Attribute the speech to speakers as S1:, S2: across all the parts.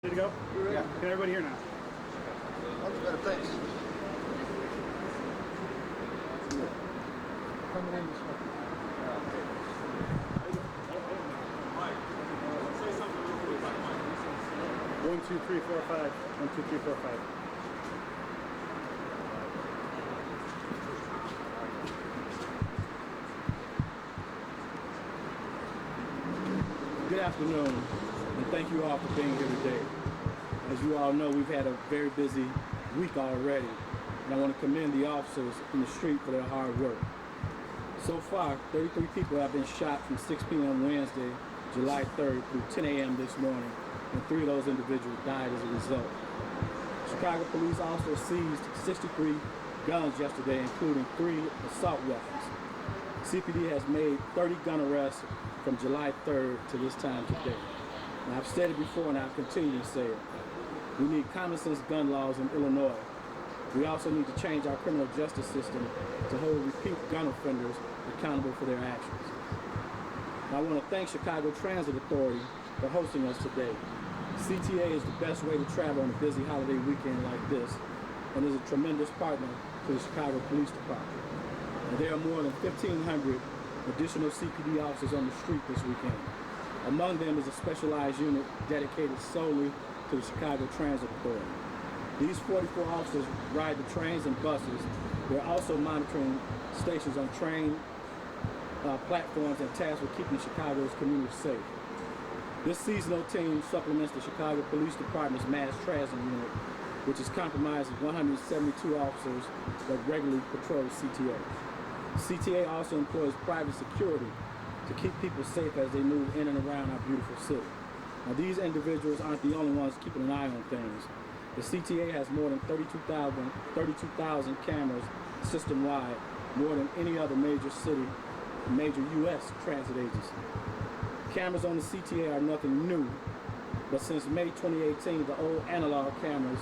S1: Ready to go?
S2: Yeah.
S1: Get everybody here now.
S2: Much better place. Coming in this way.
S3: Say something real quick about Mike.
S1: 1, 2, 3, 4, 5. 1, 2, 3, 4, 5.
S4: Good afternoon, and thank you all for being here today. As you all know, we've had a very busy week already, and I want to commend the officers in the street for their hard work. So far, 33 people have been shot from 6 p.m. Wednesday, July 3rd through 10 a.m. this morning, and 3 of those individuals died as a result. Chicago police also seized 63 guns yesterday, including 3 assault weapons. CPD has made 30 gun arrests from July 3rd to this time today. And I've said it before and I'll continue to say it. We need common sense gun laws in Illinois. We also need to change our criminal justice system to hold repeat gun offenders accountable for their actions. And I want to thank Chicago Transit Authority for hosting us today. CTA is the best way to travel on a busy holiday weekend like this, and is a tremendous partner to the Chicago Police Department. And there are more than 1,500 additional CPD officers on the street this weekend. Among them is a specialized unit dedicated solely to the Chicago Transit Authority. These 44 officers ride the trains and buses. They're also monitoring stations on train platforms and tasked with keeping Chicago's communities safe. This seasonal team supplements the Chicago Police Department's mass transit unit, which is comprised of 172 officers that regularly patrol CTA. CTA also employs private security to keep people safe as they move in and around our beautiful city. Now, these individuals aren't the only ones keeping an eye on things. The CTA has more than 32,000 cameras system-wide, more than any other major U.S. transit agency. Cameras on the CTA are nothing new, but since May 2018, the old analog cameras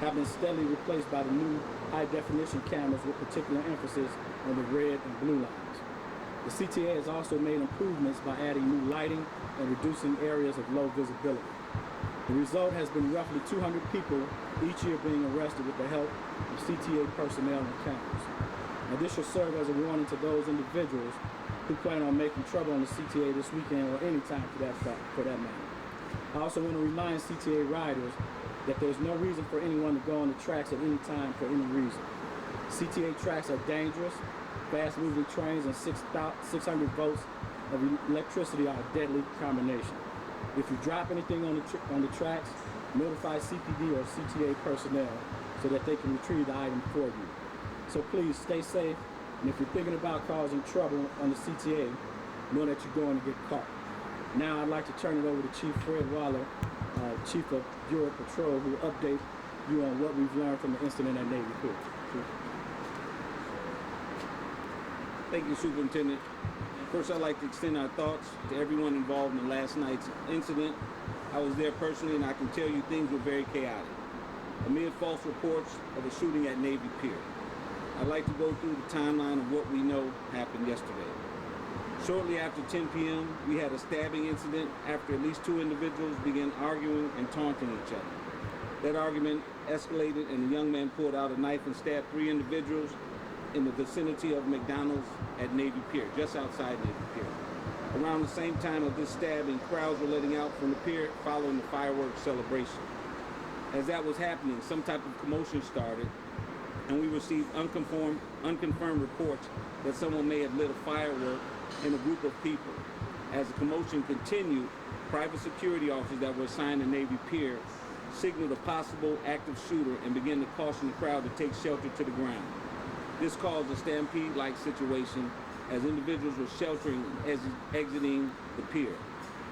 S4: have been steadily replaced by the new high-definition cameras with particular emphasis on the red and blue lines. The CTA has also made improvements by adding new lighting and reducing areas of low visibility. The result has been roughly 200 people each year being arrested with the help of CTA personnel and cameras. Now, this should serve as a warning to those individuals who plan on making trouble on the CTA this weekend or any time for that matter. I also want to remind CTA riders that there's no reason for anyone to go on the tracks at any time for any reason. CTA tracks are dangerous. Fast-moving trains and 600 volts of electricity are a deadly combination. If you drop anything on the tracks, notify CPD or CTA personnel so that they can retrieve the item for you. So please stay safe, and if you're thinking about causing trouble on the CTA, know that you're going to get caught. Now I'd like to turn it over to Chief Fred Waller, Chief of Bureau Patrol, who will update you on what we've learned from the incident at Navy Pier.
S3: Thank you, Superintendent. First, I'd like to extend our thoughts to everyone involved in last night's incident. I was there personally, and I can tell you things were very chaotic. Amid false reports of a shooting at Navy Pier, I'd like to go through the timeline of what we know happened yesterday. Shortly after 10 p.m., we had a stabbing incident after at least 2 individuals began arguing and taunting each other. That argument escalated, and a young man pulled out a knife and stabbed 3 individuals in the vicinity of McDonald's at Navy Pier, just outside Navy Pier. Around the same time of this stabbing, crowds were letting out from the pier following the fireworks celebration. As that was happening, some type of commotion started, and we received unconfirmed reports that someone may have lit a firework in a group of people. As the commotion continued, private security officers that were assigned to Navy Pier signaled a possible active shooter and began to caution the crowd to take shelter to the ground. This caused a stampede-like situation as individuals were sheltering and exiting the pier.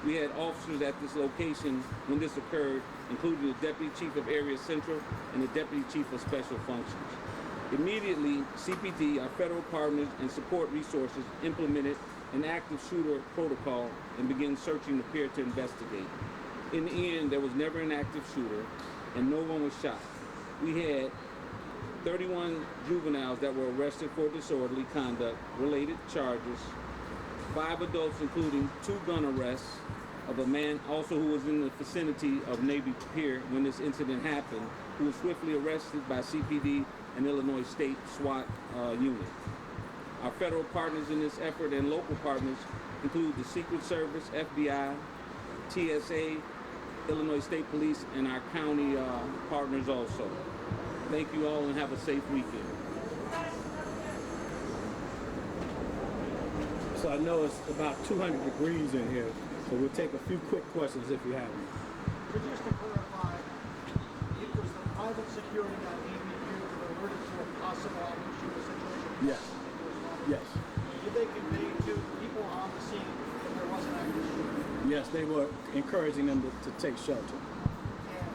S3: We had officers at this location when this occurred, including the Deputy Chief of Area Central and the Deputy Chief of Special Functions. Immediately, CPD, our federal partners, and support resources implemented an active shooter protocol and began searching the pier to investigate. In the end, there was never an active shooter, and no one was shot. We had 31 juveniles that were arrested for disorderly conduct related charges, 5 adults including 2 gun arrests, of a man also who was in the vicinity of Navy Pier when this incident happened, who was swiftly arrested by CPD and Illinois State SWAT unit. Our federal partners in this effort and local partners include the Secret Service, FBI, TSA, Illinois State Police, and our county partners also. Thank you all and have a safe weekend.
S4: So I know it's about 200 degrees in here, so we'll take a few quick questions if you have any.
S2: But just to clarify, it was the private security that Navy Pier that alerted to a possible active shooter situation?
S4: Yes. Yes.
S2: Did they convey to people on the scene that there was an active shooter?
S4: Yes, they were encouraging them to take shelter.
S2: And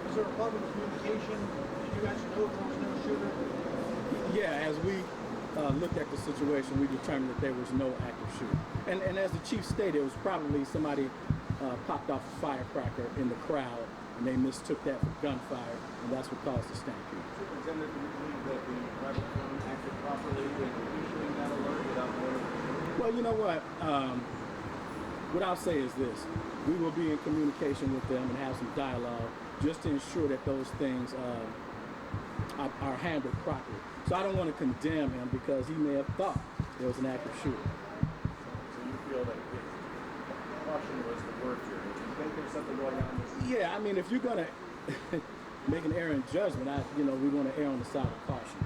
S2: was there a public communication? Did you guys know there was no shooter?
S4: Yeah, as we looked at the situation, we determined that there was no active shooter. And as the chief stated, it was probably somebody popped off a firecracker in the crowd, and they mistook that for gunfire, and that's what caused the stampede.
S1: Superintendent, do you believe that the private firm acted properly in issuing that alert without notice?
S4: Well, you know what? What I'll say is this. We will be in communication with them and have some dialogue just to ensure that those things are handled properly. So I don't want to condemn him because he may have thought there was an active shooter.
S1: So you feel that caution was the word here? Do you think there's something going on this?
S4: Yeah, I mean, if you're gonna make an error in judgment, we want to err on the side of caution.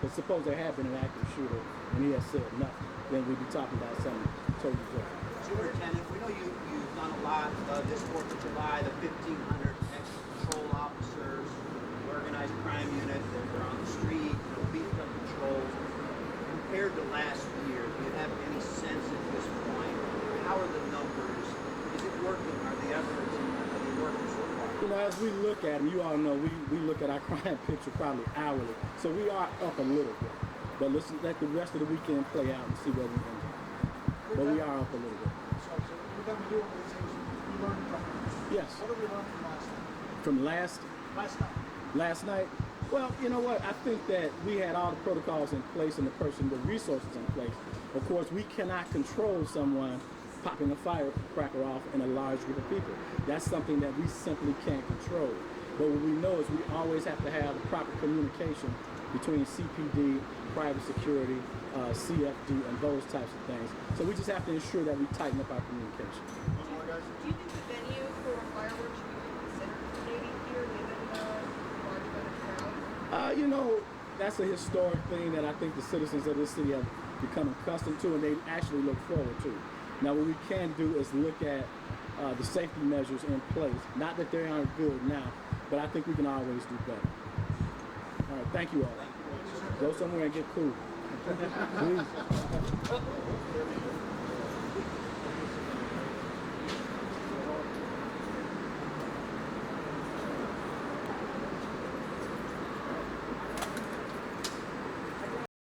S4: But suppose there had been an active shooter and he has said nothing, then we'd be talking about something totally different.
S5: Superintendent, we know you've done a lot this 4th of July, the 1,500 extra patrol officers, the organized crime unit that are on the street, beefed up patrols. Compared to last year, do you have any sense at this point? How are the numbers? Is it working? Are the efforts working so far?
S4: As we look at them, you all know we look at our crime picture probably hourly. So we are up a little bit. But let's let the rest of the weekend play out and see where we end up. But we are up a little bit.
S2: So we're going to do organizations. We learned from it.
S4: Yes.
S2: What did we learn from last night?
S4: From last night? Well, you know what? I think that we had all the protocols in place and the resources in place. Of course, we cannot control someone popping a firecracker off in a large group of people. That's something that we simply can't control. But what we know is we always have to have the proper communication between CPD, private security, CFD, and those types of things. So we just have to ensure that we tighten up our communication.
S6: Do you think the venue for fireworks should be considered Navy Pier given the large amount of crowd?
S4: That's a historic thing that I think the citizens of this city have become accustomed to and they actually look forward to. Now what we can do is look at the safety measures in place. Not that they aren't good now, but I think we can always do better. All right, thank you all. Go somewhere and get cool. Please.